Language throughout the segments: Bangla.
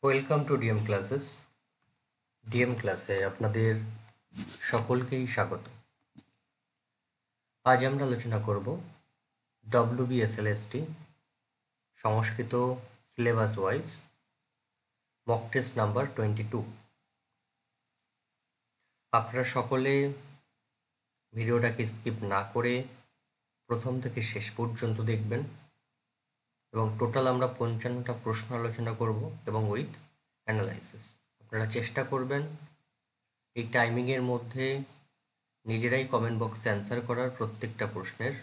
Welcome to DM classes. DM ক্লাসে আপনাদের সকলকেই স্বাগত। আজ আমরা আলোচনা করব WBSLST Sanskrit syllabus wise mock test number 22। আপনারা সকলে ভিডিওটাকে স্কিপ না করে প্রথম থেকে শেষ পর্যন্ত দেখবেন এবং টোটাল আমরা 55টা প্রশ্ন আলোচনা করব এবং উইথ অ্যানালাইসিস। আপনারা চেষ্টা করবেন এই টাইমিংয়ের মধ্যে নিজেরাই কমেন্ট বক্সে অ্যান্সার করার প্রত্যেকটা প্রশ্নের,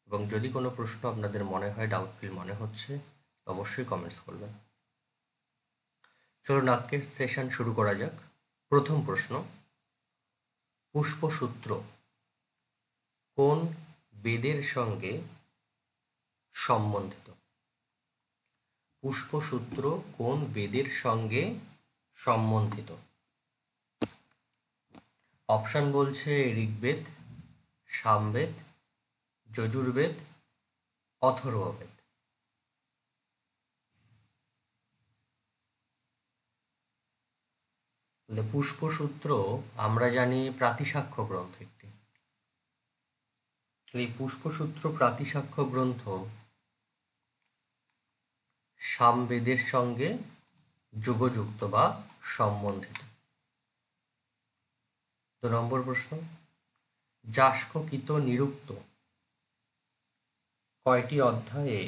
এবং যদি কোনো প্রশ্ন আপনাদের মনে হয় ডাউটফুল মনে হচ্ছে অবশ্যই কমেন্টস করবেন। চলুন আজকের সেশন শুরু করা যাক। প্রথম প্রশ্ন, পুষ্পসূত্র কোন বেদের সঙ্গে সম্বন্ধিত? পুষ্পসূত্র কোন বেদের সঙ্গে সম্বন্ধিত? অপশন বলছে ঋগ্বেদ, সামবেদ, যজুর্বেদ, অথর্ববেদ। পুষ্পসূত্র আমরা জানি প্রাতিসাক্ষ্য গ্রন্থ একটি। এই পুষ্পসূত্র প্রাতিসাক্ষ্য গ্রন্থ সামবেদের সঙ্গে যোগযুক্ত বা সম্বন্ধিত। 2 নম্বর প্রশ্ন, যাস্ককৃত নিরুক্ত কয়টি অধ্যায়ে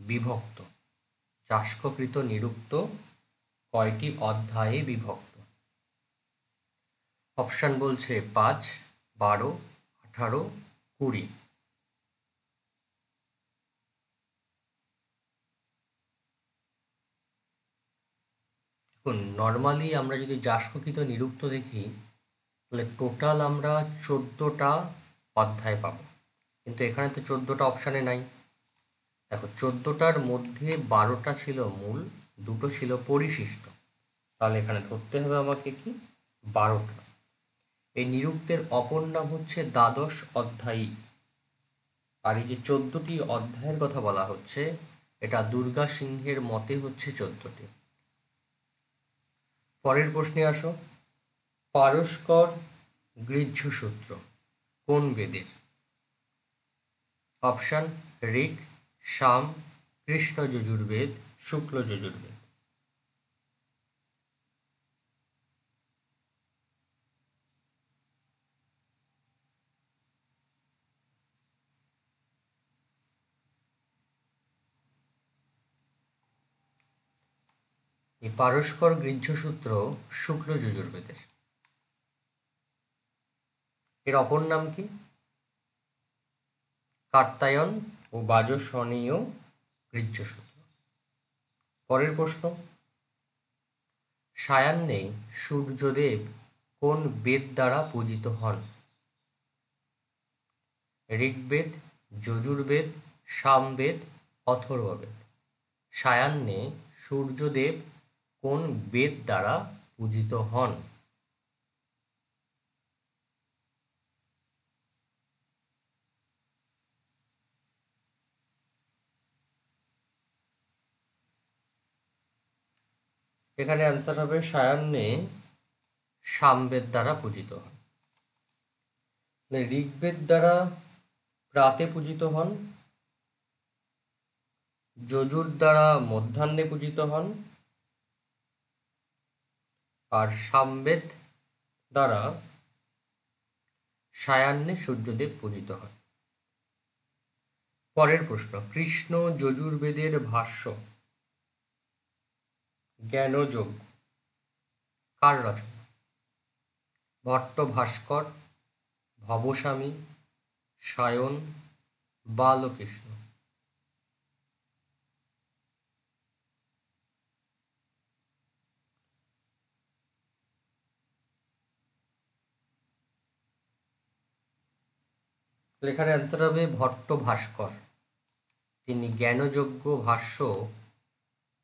বিভক্ত? যাস্ককৃত নিরুক্ত কয়টি অধ্যায়ে বিভক্ত? অপশন বলছে 5, 12, 18, 20। দেখুন, নর্মালি আমরা যদি যাস্ককৃত নিরুক্ত দেখি তাহলে টোটাল আমরা 14টা অধ্যায় পাবো, কিন্তু এখানে তো 14টা অপশানে নাই। দেখো, 14টার মধ্যে 12টা ছিল মূল, 2টো ছিল পরিশিষ্ট, তাহলে এখানে ধরতে হবে আমাকে কি 12টা। এই নিরুক্তের অপর নাম হচ্ছে দ্বাদশ অধ্যায়ী। আর এই যে 14টি অধ্যায়ের কথা বলা হচ্ছে এটা দুর্গা সিংহের মতে হচ্ছে 14টি। পরের প্রশ্নে আসো, পারস্কর গৃহ্যসূত্র কোন বেদের? অপশন ঋক, সাম, কৃষ্ণ যজুর্বেদ, শুক্ল যজুর্বেদ। এই পারস্কর গৃহ্যসূত্র শুক্ল যজুর্বেদের। এর অপর নাম কি? কাত্যায়ন ও বাজসনীয় গৃহ্যসূত্র। পরের প্রশ্ন, সায়াহ্নে সূর্যদেব কোন বেদ দ্বারা পূজিত হন? ঋগ্বেদ, যজুর্বেদ, সামবেদ, অথর্ববেদ। সায়াহ্নে সূর্যদেব কোন বেদ দ্বারা পূজিত হন? এখানে অ্যান্সার হবে সায়াহ্নে সামবেদ দ্বারা পূজিত হন। ঋগ্বেদ দ্বারা প্রাতে পূজিত হন, যজুর দ্বারা মধ্যাহ্নে পূজিত হন, আর সামবেদ দ্বারা সায়াহ্নে সূর্যদেব পূজিত হন। পরের প্রশ্ন, কৃষ্ণ যজুর্বেদের ভাষ্য জ্ঞানযোগ কার রচনা? ভট্ট ভাস্কর, ভবস্বামী, সায়ন, বালকৃষ্ণ। এখানে অ্যান্সার হবে ভট্ট ভাস্কর। তিনি জ্ঞানযোগ্য ভাষ্য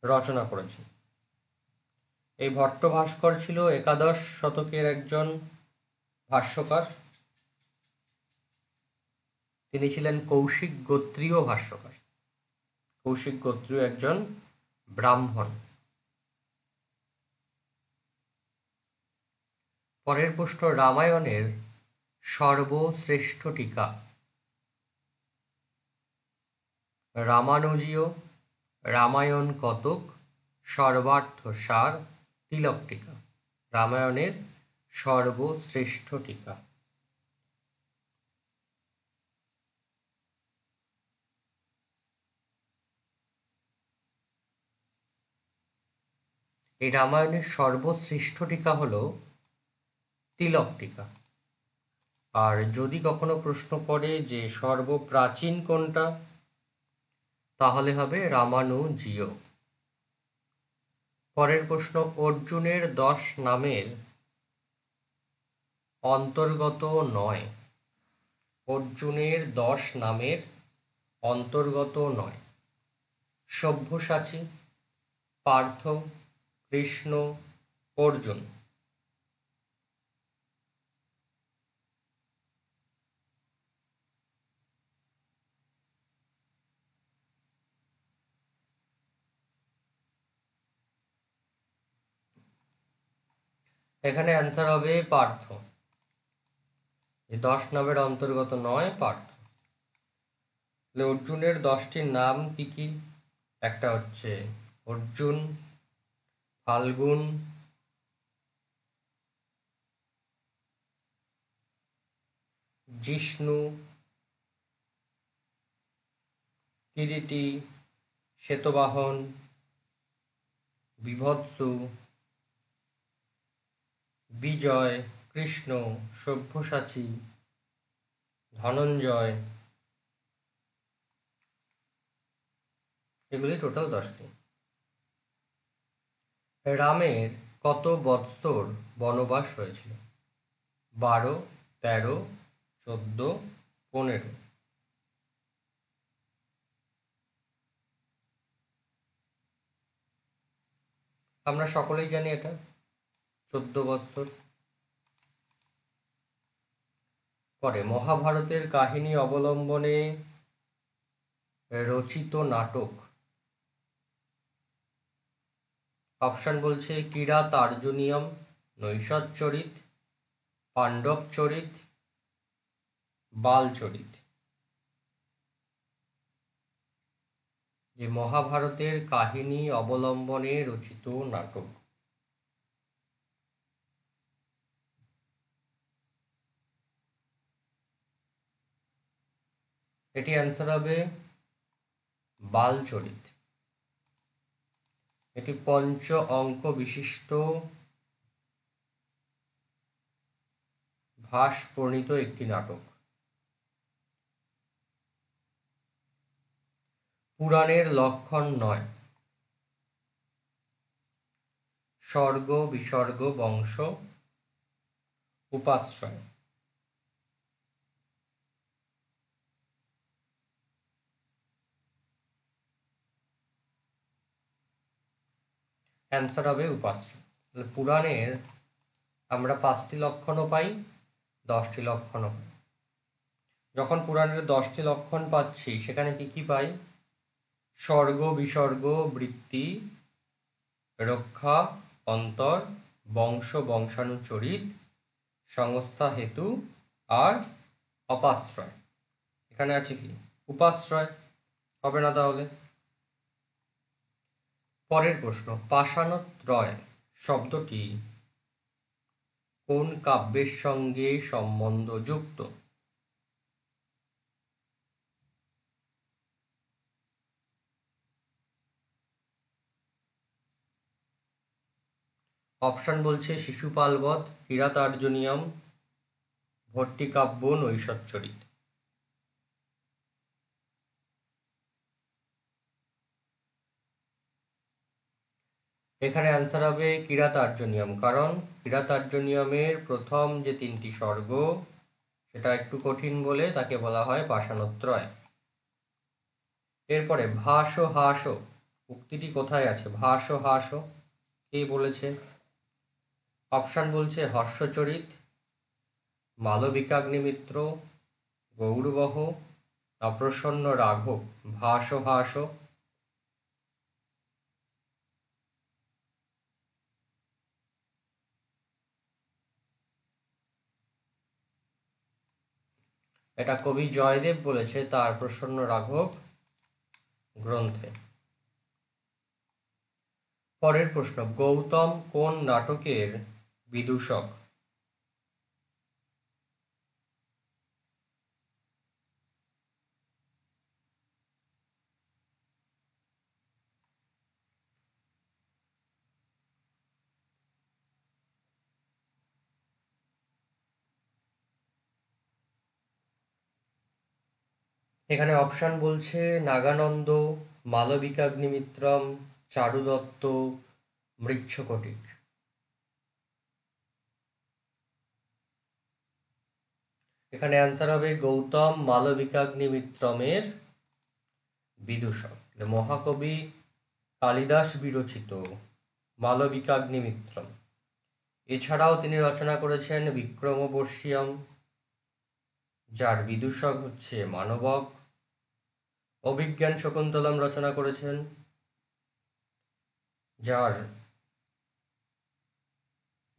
রচনা করেছেন। এই ভট্ট ভাস্কর ছিল একাদশ শতকের একজন ভাষ্যকার। তিনি ছিলেন কৌশিক গোত্রীয় ভাষ্যকার। কৌশিক গোত্রীয় একজন ব্রাহ্মণ। পরের প্রশ্ন, রামায়ণের সর্বশ্রেষ্ঠ টিকা? রামানুজীয়, রামায়ণ কতক, সর্বার্থ সার, তিলক টিকা। রামায়ণের সর্বশ্রেষ্ঠ টিকা। এই রামায়ণের সর্বশ্রেষ্ঠ টিকা হলো তিলক টিকা। আর যদি কখনো প্রশ্ন করে যে সর্বপ্রাচীন কোনটা, তাহলে হবে রামানুজীয়। পরের প্রশ্ন, অর্জুনের 10 নামের অন্তর্গত নয়। অর্জুনের 10 নামের অন্তর্গত নয়। সব্যসাচী, পার্থ, কৃষ্ণ, অর্জুন। এখানে অ্যান্সার হবে পার্থ। 10 নামের অন্তর্গত নয় পার্থ। অর্জুনের 10টি নাম কি কি? একটা হচ্ছে অর্জুন, ফাল্গুন, জিষ্ণু, কিরীটি, শ্বেতবাহন, বিভৎসু, বিজয়, কৃষ্ণ, সব্যসাচী, ধনঞ্জয়। এগুলি টোটাল 10টি। রামের কত বৎসর বনবাস হয়েছিল? 12, 13, 14, 15। আমরা সকলেই জানি এটা 14 বৎসর। পরে, মহাভারতের কাহিনী অবলম্বনে রচিত নাটক। অপশন বলছে কিরাতার্জুনীয়ম, নৈষৎচরিত, পাণ্ডবচরিত, বালচরিত। যে মহাভারতের কাহিনী অবলম্বনে রচিত নাটক। এটি অ্যান্সার হবে বালচরিত। এটি 5 অঙ্ক বিশিষ্ট ভাস প্রণীত একটি নাটক। পুরাণের লক্ষণ 9। স্বর্গ, বিসর্গ, বংশ, উপাশ্রয়। অ্যান্সার হবে উপাশ্রয়। পুরাণের আমরা 5টি লক্ষণও পাই, 10টি লক্ষণও পাই। যখন পুরাণের 10টি লক্ষণ পাচ্ছি, সেখানে কি কি পাই? স্বর্গ, বিসর্গ, বৃত্তি, রক্ষা, অন্তর, বংশ, বংশানুচরিত, সংস্থা, হেতু আর অপাশ্রয়। এখানে আছে কি? উপাশ্রয়। হবে না তাহলে? পরের প্রশ্ন, পাষাণত্রয় শব্দটি কোন কাব্যের সঙ্গে সম্বন্ধযুক্ত? অপশন বলছে শিশুপাল বধ, কিরাতার্জুনীয়ম, ভট্টিকাব্য, নৈষৎচরিত। এখানে অ্যান্সার হবে কিরাতার্জুনীয়ম, কারণ কিরাতার্জুনীয়মের প্রথম যে 3টি স্বর্গ সেটা একটু কঠিন বলে তাকে বলা হয় পাষাণত্রয়। এরপরে ভাস ও হাস উক্তিটি কোথায় আছে? ভাস ও হাস কে বলেছে? অপশন বলছে হর্ষচরিত, মালবিকাগ্নিমিত্র, গৌরবহ, অপ্রসন্ন রাঘব। ভাস ও হাস। এটা কবি জয়দেব বলেছে তার প্রসন্ন রাঘব গ্রন্থে। পরের প্রশ্ন, গৌতম কোন নাটকের বিদূষক? এখানে অপশন বলছে নাগানন্দ, মালবিকাগ্নিমিত্রম, চারুদত্ত, মৃচ্ছকটিক। এখানে অ্যান্সার হবে গৌতম মালবিকাগ্নিমিত্রমের বিদূষক। মহাকবি কালিদাস বিরচিত মালবিকাগ্নিমিত্রম। এছাড়াও তিনি রচনা করেছেন বিক্রমবর্ষীয়ম, যার বিদূষক হচ্ছে মানবক। অভিজ্ঞান শকুন্তলম রচনা করেছেন, যার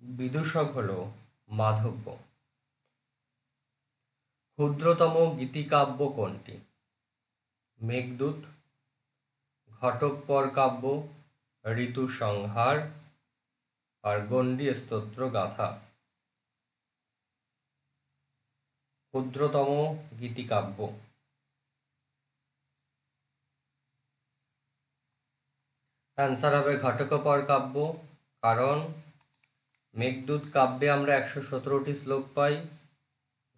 বিদূষক হল মাধব্য। ক্ষুদ্রতম গীতিকাব্য কোনটি? মেঘদূত, ঘটোৎকচ কাব্য, ঋতু সংহার, আর গণ্ডী স্তোত্র গাথা। ক্ষুদ্রতম গীতিকাব্য। অ্যান্সার হবে ঘটোৎকচ কাব্য, কারণ মেঘদূত কাব্যে আমরা 117টি শ্লোক পাই,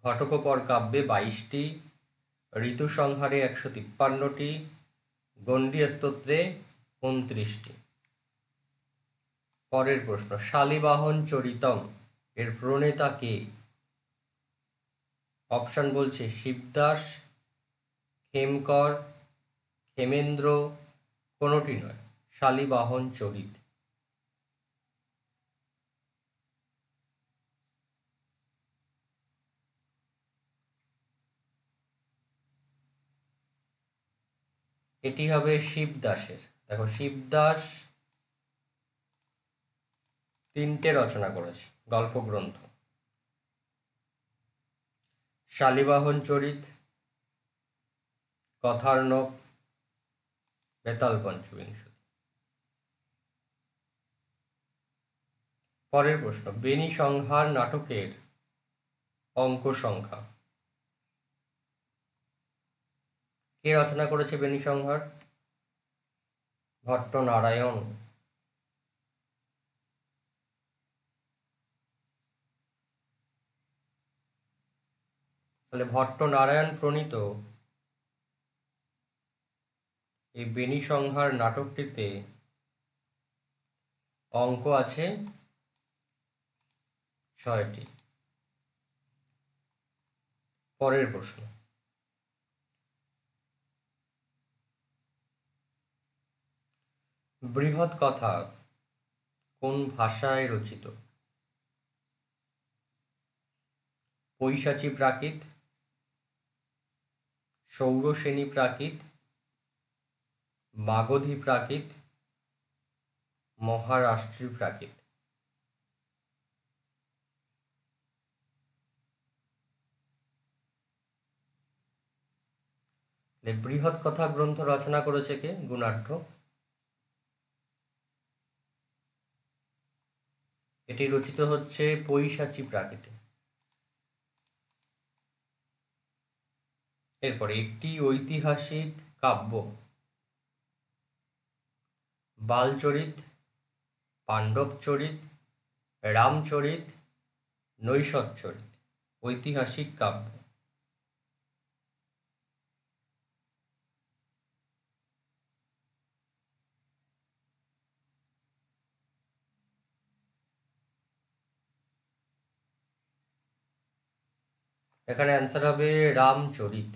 ঘটোৎকচ কাব্যে 22টি, ঋতু সংহারে 153টি, গণ্ডী স্তোত্রে 29টি। পরের প্রশ্ন, শালীবাহন চরিতম এর প্রণেতা কে? অপশন বলছে শিবদাস, ক্ষেমকর, ক্ষেমেন্দ্র, কোনোটি নয়। শালীবাহন চরিত। এটি হবে শিবদাসের। দেখো, শিবদাস 3টে রচনা করেছে গল্প গ্রন্থ: শালীবাহন চরিত, কথার্ণব, বেতাল পঞ্চবিংশতি। পরের প্রশ্ন, বেনি সংহার নাটকের অঙ্ক সংখ্যা। কে রচনা করেছে বেনি সংহার? ভট্টনারায়ণ। তাহলে ভট্টনারায়ণ প্রণীত এই বেনি সংহার নাটকটিতে অঙ্ক আছে 6টি। পরের প্রশ্ন, বৃহৎ কথা কোন ভাষায় রচিত? পৈশাচী প্রাকৃত, সৌরসেনী প্রাকৃত, মাগধী প্রাকৃত, মহারাষ্ট্রী প্রাকৃত। বৃহৎ কথা গ্রন্থ রচনা করেছে কে? গুণাঢ্য। এটি রচিত হচ্ছে পৈশাচী প্রাকৃতে। এরপরে, একটি ঐতিহাসিক কাব্য বালচরিত, পাণ্ডবচরিত, রামচরিত, নৈষধচরিত। ঐতিহাসিক কাব্য। এখানে অ্যান্সার হবে রামচরিত।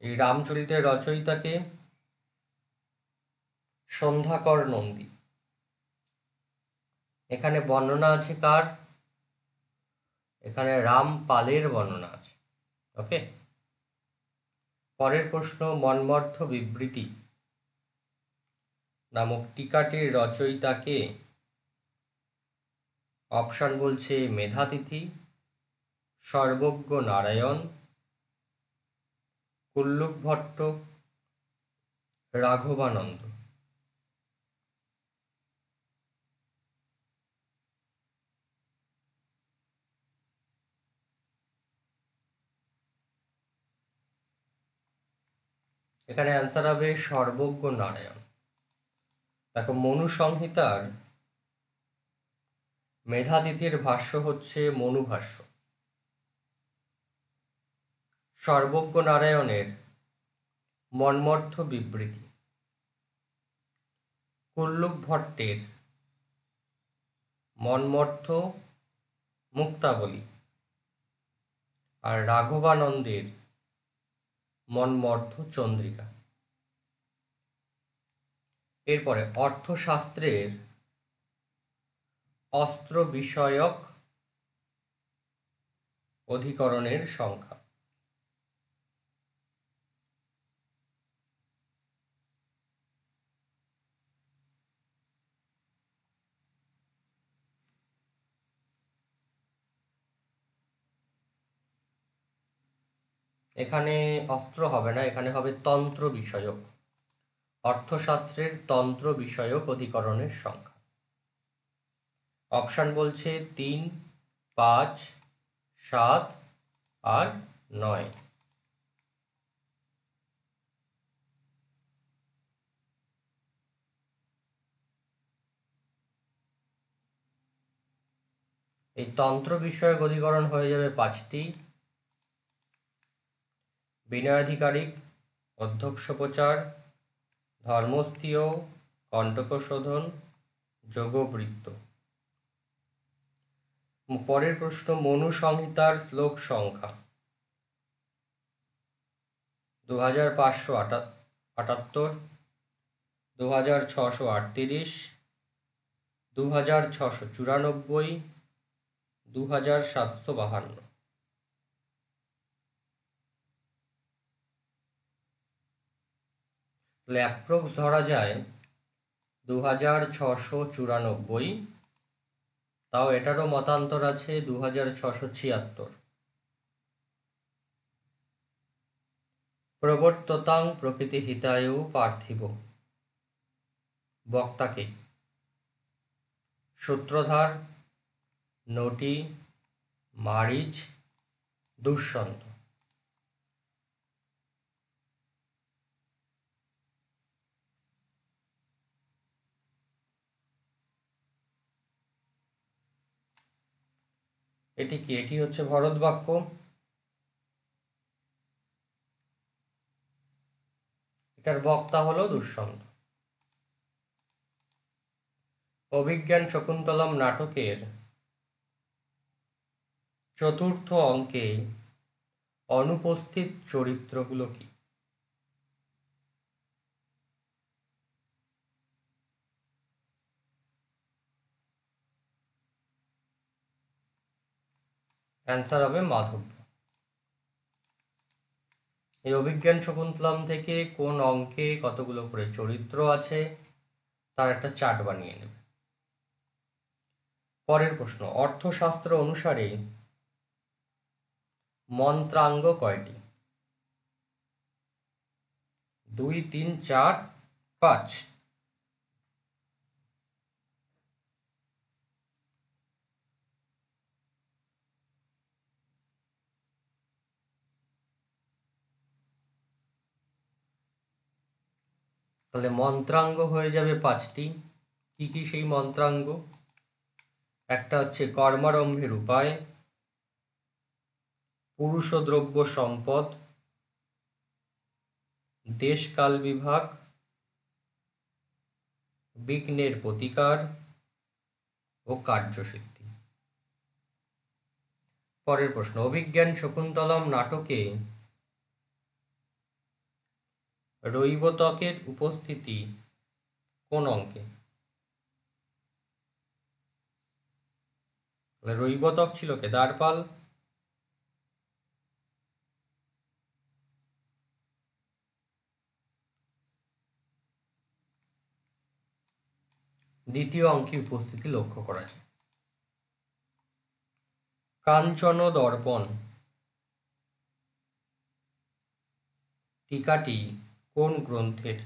এই রামচরিতের রচয়িতাকে সন্ধ্যাকর নন্দী। এখানে বর্ণনা আছে কার? এখানে রামপালের বর্ণনা আছে। ওকে। পরের প্রশ্ন, মন্মথ বিবৃতি নামক টিকাটির রচয়িতা কে? অপশন বলছে মেধাতিথি, সর্বজ্ঞ নারায়ণ, কুল্লুক ভট্ট, রাঘবানন্দ। এখানে অ্যান্সার হবে সর্বজ্ঞ নারায়ণ। দেখো, মনু সংহিতার মেধাতিথির ভাষ্য হচ্ছে মনুভাষ্য। সর্বজ্ঞ নারায়ণের মন্মর্থ বিবৃতি, কুল্লুক ভট্টের মন্মর্থ মুক্তাবলী, আর রাঘবানন্দের মন্মর্থ চন্দ্রিকা। এরপরে অর্থশাস্ত্রের অস্ত্র বিষয়ক অধিকরণের সংখ্যা। এখানে অস্ত্র হবে না, এখানে হবে তন্ত্র বিষয়ক। অর্থশাস্ত্রের তন্ত্র বিষয়ক অধিকরণের সংখ্যা। অপশান বলছে 3, 5, 7 আর 9। এই তন্ত্র বিষয়ক অধিকরণ হয়ে যাবে 5টি: বিনয়াধিকারিক, অধ্যক্ষোপচার, ধর্মস্থীয়, কণ্টকশোধন, যোগবৃত্ত। পরের প্রশ্ন, মনু সংহিতার শ্লোক সংখ্যা। 2578, 2638, 2694, 2752। অ্যাপ্রক্স ধরা যায় 2694, তাও এটারও মতান্তর আছে 2676। প্রবর্ততাং প্রকৃতি হিতায় পার্থিব। বক্তাকে সূত্রধার, নটি, মারিচ, দুষ্যন্ত। এটি কি? এটি হচ্ছে ভরত বাক্য। এটার বক্তা হলো দুষ্যন্ত। অভিজ্ঞান শকুন্তলম নাটকের চতুর্থ অঙ্কে অনুপস্থিত চরিত্রগুলো কি? অ্যান্সার হবে মাধব্য। এই অভিজ্ঞান শকুন্তলম থেকে কোন অঙ্কে কতগুলো করে চরিত্র আছে তার একটা চার্ট বানিয়ে নেবে। পরের প্রশ্ন, অর্থশাস্ত্র অনুসারে মন্ত্রাঙ্গ কয়টি? 2, 3, 4, 5। তাহলে মন্ত্রাঙ্গ হয়ে যাবে 5টি। কি কি সেই মন্ত্রাঙ্গ? একটা হচ্ছে কর্মারম্ভের উপায়, পুরুষ দ্রব্য সম্পদ, দেশকাল বিভাগ, বিঘ্নের প্রতিকার ও কার্যসিদ্ধি। পরের প্রশ্ন, অভিজ্ঞান শকুন্তলম নাটকে রৈবতকের উপস্থিতি কোন অঙ্কে? রৈবতক ছিল কে? দ্বারপাল। দ্বিতীয় অঙ্কে উপস্থিতি লক্ষ্য করা যায়। কাঞ্চন দর্পণ টিকাটি কোন গ্রন্থের?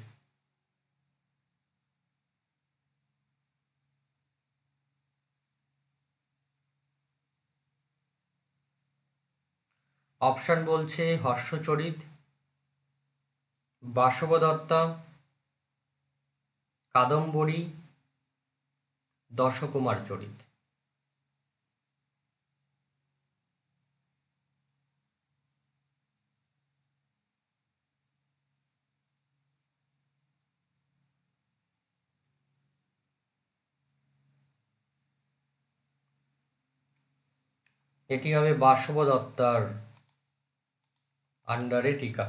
অপশন বলছে হর্ষচরিত, বাসবদত্তা, কাদম্বরী, দশকুমার চরিত। এটি হবে বাসবদত্তার আন্ডারে টিকা।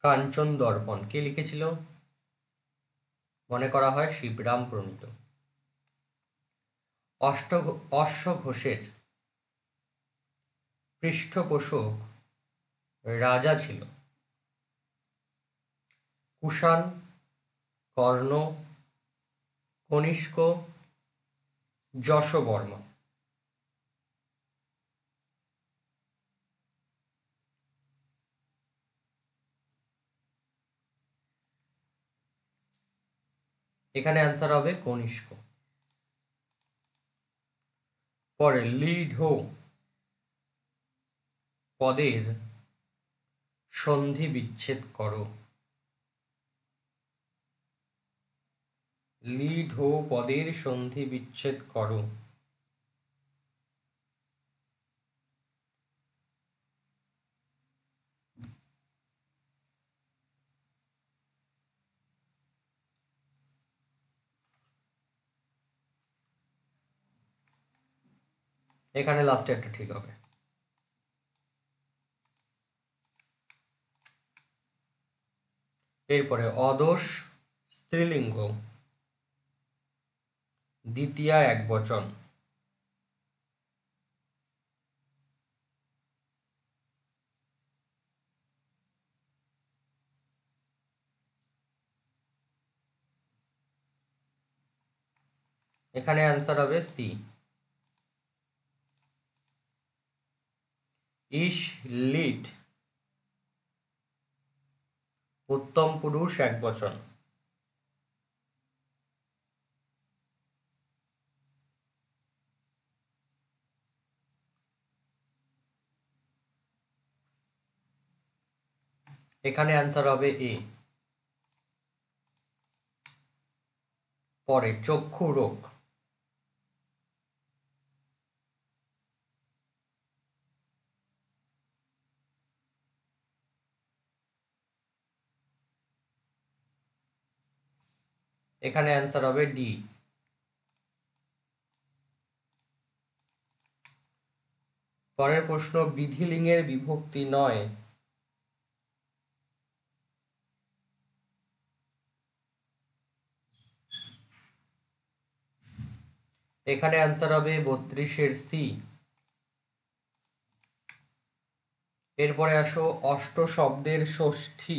কাঞ্চন দর্পণ কে লিখেছিল? মনে করা হয় শিবরাম প্রণীত। অশ্বঘোষের পৃষ্ঠপোষক রাজা ছিল কুষাণ, কর্ণ, কনিষ্ক, যশোবর্মা। এখানে অ্যান্সার হবে কনিষ্ক। পরে লিঢো পদের সন্ধি বিচ্ছেদ করো। লিঢো পদের সন্ধি বিচ্ছেদ করো। এখানে লাস্টে একটা ঠিক হবে। এরপরে অদোষ স্ত্রীলিঙ্গ, দ্বিতীয়া একবচন। এখানে অ্যান্সার হবে সি। ইশ লিট উত্তম পুরুষ একবচন। এখানে অ্যান্সার হবে এ। পরে চক্ষু রোগ, এখানে অ্যান্সার হবে ডি। পরের প্রশ্ন বিধিলিঙ্গের বিভক্তি নয়। এখানে অ্যান্সার হবে 32-এর সি। এরপরে আসো অষ্ট শব্দের ষষ্ঠী।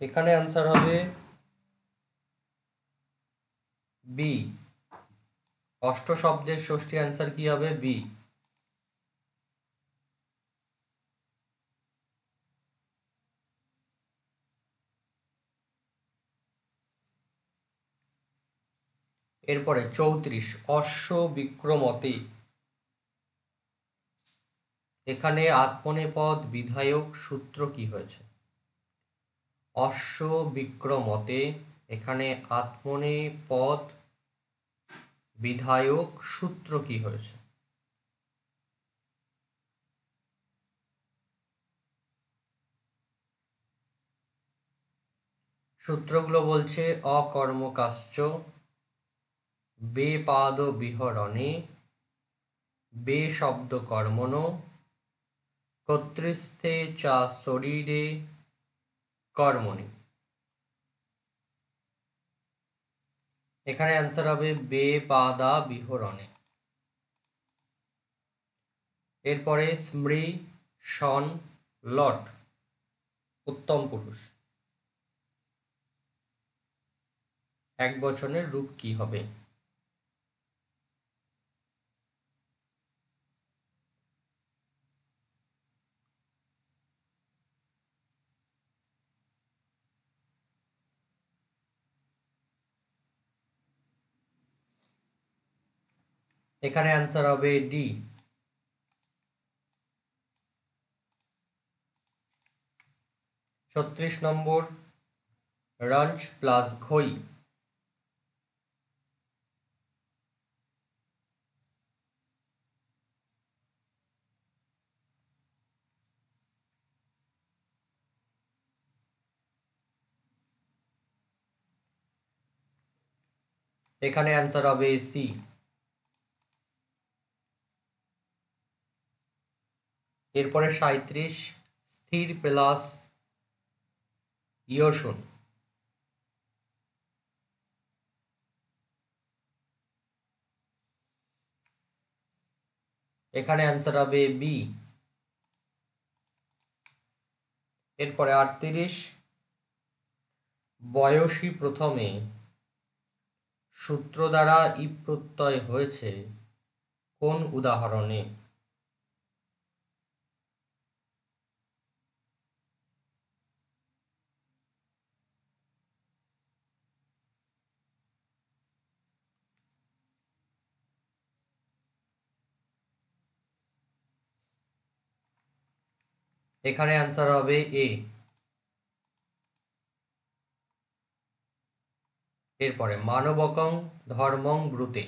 এখানে অ্যান্সার হবে বি। অষ্ট শব্দের ষষ্ঠী অ্যান্সার কি হবে? বি। এরপরে 34 অশ্ব বিক্রমতে। এখানে আত্মনেপদ বিধায়ক সূত্র কি হয়েছে? অশ্ব বিক্রমতে এখানে আত্মনেপদ বিধায়ক সূত্র কি হয়েছে? সূত্রগুলো বলছে অকর্মকাশ্চ, বেপাদ বিহরণে, বে শব্দ কর্মণ, কর্তৃস্থে চা শরীরে কর্মণি। এখানে অ্যান্সার হবে বেপাদা বিহরণে। এরপরে স্মৃ শন লট উত্তম পুরুষ। একবচনের রূপ কি হবে? এখানে অ্যান্সার হবে ডি। 36 নম্বর, রঞ্চ প্লাস ঘই। এখানে অ্যান্সার হবে সি। এরপরে 37, স্থির প্লাস ইয়সুন। এখানে অ্যান্সার হবে বি। এরপরে 38, বয়সী প্রথমে সূত্র দ্বারা ই প্রত্যয় হয়েছে কোন উদাহরণে? এখানে অ্যান্সার হবে এ। এরপরে মানবকং ধর্মং ব্রুতে।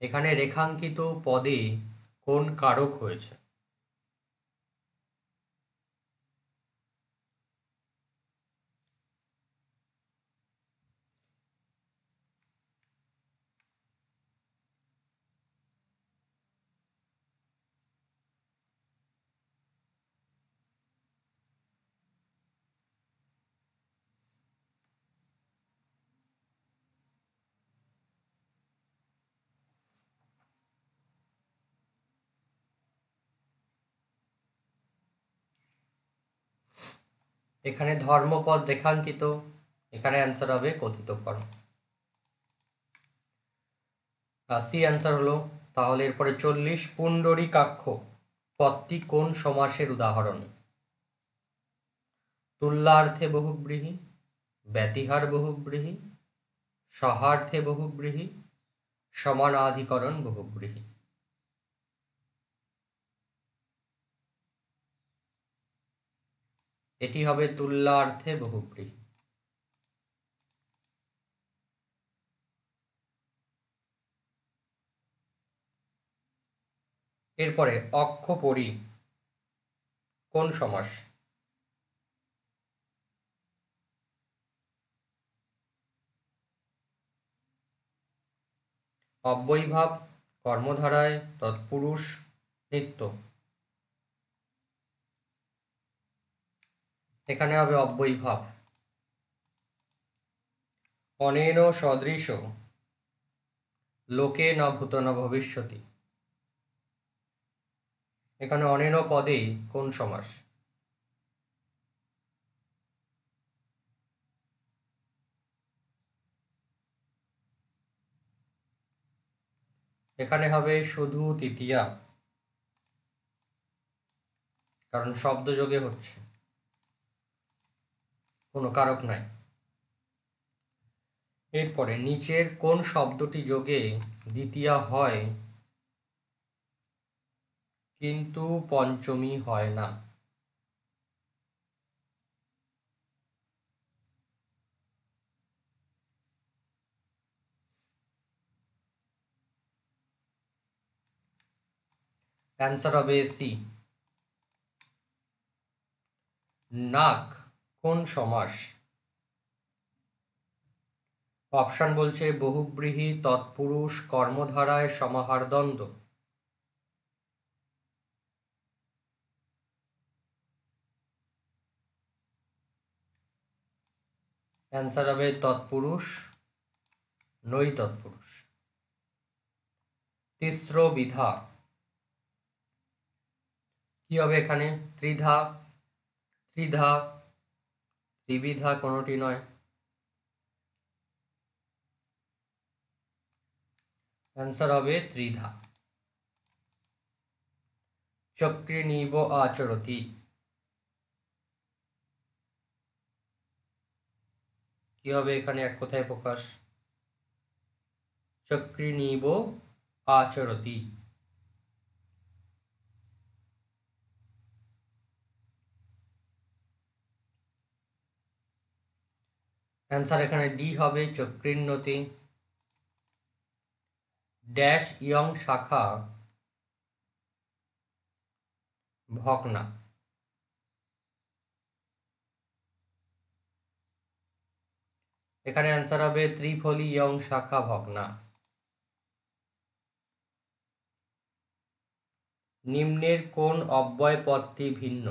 এখানে রেখাঙ্কিত পদে কোন কারক হয়েছে? এখানে ধর্মপদ রেখাঙ্কিত, এখানে অ্যান্সার হবে কথিত কর্ম। সি অ্যান্সার হলো। তাহলে এরপরে 40, পুণ্ডরীকাক্ষ পদটি কোন সমাসের উদাহরণ? তুল্যার্থে বহুব্রীহি, ব্যতিহার বহুব্রীহি, সহার্থে বহুব্রীহি, সমানাধিকরণ বহুব্রীহি। এটি হবে তুল্যার্থে বহুব্রীহি। এরপরে অক্ষপরি কোন সমাস? অব্যয়ীভাব, কর্মধারায়, তৎপুরুষ, নিত্য। এখানে হবে অব্যয়ীভাব। অনেন সদৃশ লোকে ন ভূত ন ভবিষ্যতি। এখানে অনেন পদে কোন সমাস? এখানে হবে শুধু তৃতীয়া, কারণ শব্দযোগে হচ্ছে, কোনো কারক নাই। এরপরে নিচের কোন শব্দটি যোগে দ্বিতীয়া হয় কিন্তু পঞ্চমী হয় না? অ্যান্সার হবে সি। নাক কোন সমাস? অপশন বলছে বহুব্রীহি, তৎপুরুষ, কর্মধারায়, সমাহার দ্বন্দ্ব। অ্যান্সার হবে তৎপুরুষ, নই তৎপুরুষ। তিস্র বিধা কি হবে এখানে? ত্রিধা, ত্রিধা, ত্রিবিধা কোনোটি নয়। অ্যান্সার হবে ত্রিধা। চক্রে নিব আচরতি, কি হবে এখানে এক কথায় প্রকাশ? চক্রে নিব আচরতি। অ্যান্সার এখানে ডি হবে চক্রিন্নতি। ড্যাশ ইয়ং শাখা ভগ্না, এখানে অ্যান্সার হবে ত্রিফলি ইয়ং শাখা ভগ্না। নিম্নের কোন অব্যয় পদটি ভিন্ন?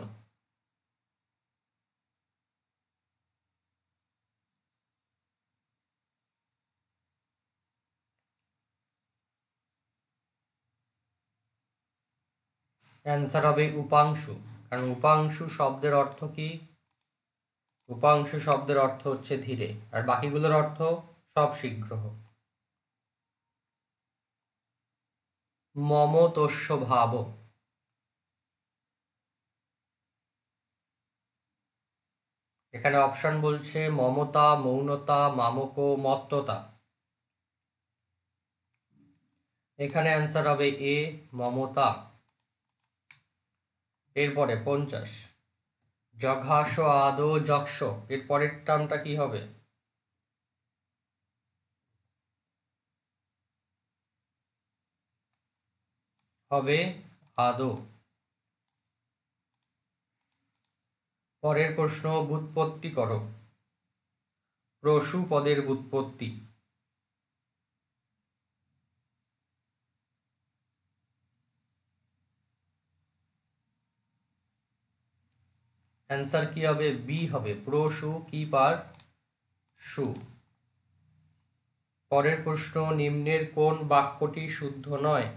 অ্যান্সার হবে উপাংশু, কারণ উপাংশু শব্দের অর্থ কি? উপাংশু শব্দের অর্থ হচ্ছে ধীরে, আর বাকিগুলোর অর্থ সব শীঘ্র। মমতস্য ভাব, এখানে অপশন বলছে মমতা, মৌনতা, মামক, মত্ততা। এখানে অ্যান্সার হবে এ মমতা। এরপরে 50, জঘাস আদৌ যক্ষ, এর পরের টার্মটা কি হবে? হবে আদৌ। পরের প্রশ্ন, ব্যুৎপত্তি করো প্রসূ পদের ব্যুৎপত্তি। অ্যান্সার কি হবে? বি হবে, প্রসূ কি পার সু। পরের প্রশ্ন, নিম্নের কোন বাক্যটি শুদ্ধ নয়?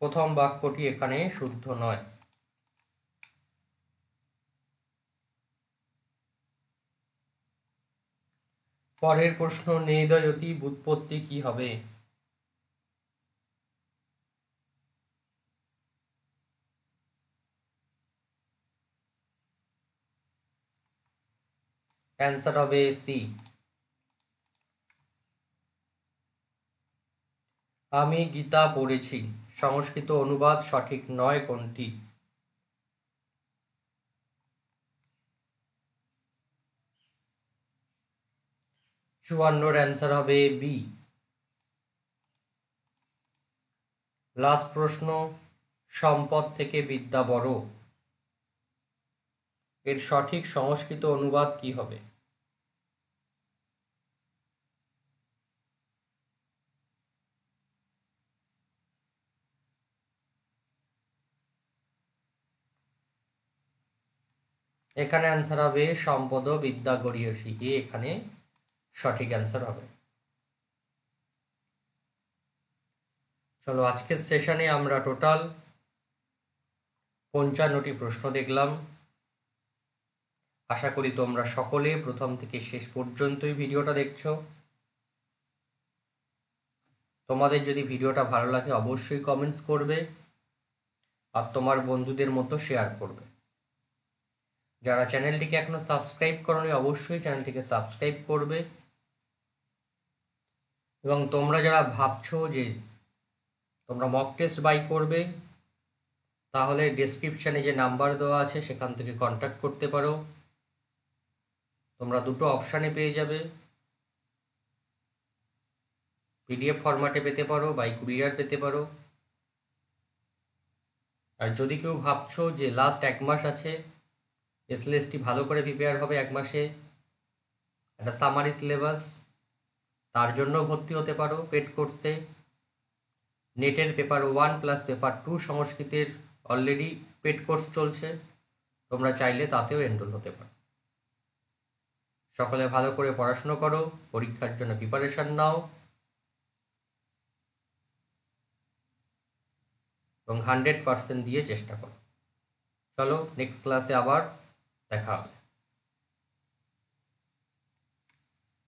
প্রথম বাক্যটি এখানে শুদ্ধ নয়। পরের প্রশ্ন, নেদয়তি ব্যুৎপত্তি কি হবে? অ্যান্সার হবে সি। আমি গীতা পড়েছি, সংস্কৃত অনুবাদ সঠিক নয় কোনটি? 54 অ্যান্সার হবে বি। লাস্ট প্রশ্ন, সম্পদ থেকে বিদ্যা বড়, এর সঠিক সংস্কৃত অনুবাদ কি হবে? এখানে অ্যান্সার হবে সম্পদ বিদ্যা গড়িয়সী, এ এখানে সঠিক অ্যান্সার হবে। চলো, আজকের সেশনে আমরা টোটাল 55টি প্রশ্ন দেখলাম। আশা করি তোমরা সকলে প্রথম থেকে শেষ পর্যন্তই ভিডিওটা দেখছো। তোমাদের যদি ভিডিওটা ভালো লাগে অবশ্যই কমেন্টস করবে আর তোমার বন্ধুদের মতো শেয়ার করবে। যারা চ্যানেলটিকে এখনো সাবস্ক্রাইব করোনি অবশ্যই চ্যানেলটিকে সাবস্ক্রাইব করবে। এবং তোমরা যারা ভাবছো যে তোমরা মক টেস্ট বাই করবে, তাহলে ডেসক্রিপশানে যে নাম্বার দেওয়া আছে সেখান থেকে কন্ট্যাক্ট করতে পারো। তোমরা দুটো অপশানে পেয়ে যাবে, পিডিএফ ফরম্যাটে পেতে পারো, বাই কুরিয়ার পেতে পারো। আর যদি কেউ ভাবছো যে লাস্ট 1 মাস আছে, এসএলএসটি ভালো করে প্রিপেয়ার হবে 1 মাসে, একটা সামারি সিলেবাস, তার জন্য ভর্তি হতে পারো পেড কোর্সে। নেটের পেপার 1 প্লাস পেপার 2 সংস্কৃতের অলরেডি পেড কোর্স চলছে, তোমরা চাইলে তাতেও এনরোল হতে পারো। সকলে ভালো করে পড়াশুনো করো, পরীক্ষার জন্য প্রিপারেশন নাও। এবং 100% দিয়ে চেষ্টা করো। চলো নেক্সট ক্লাসে আবার দেখা হবে।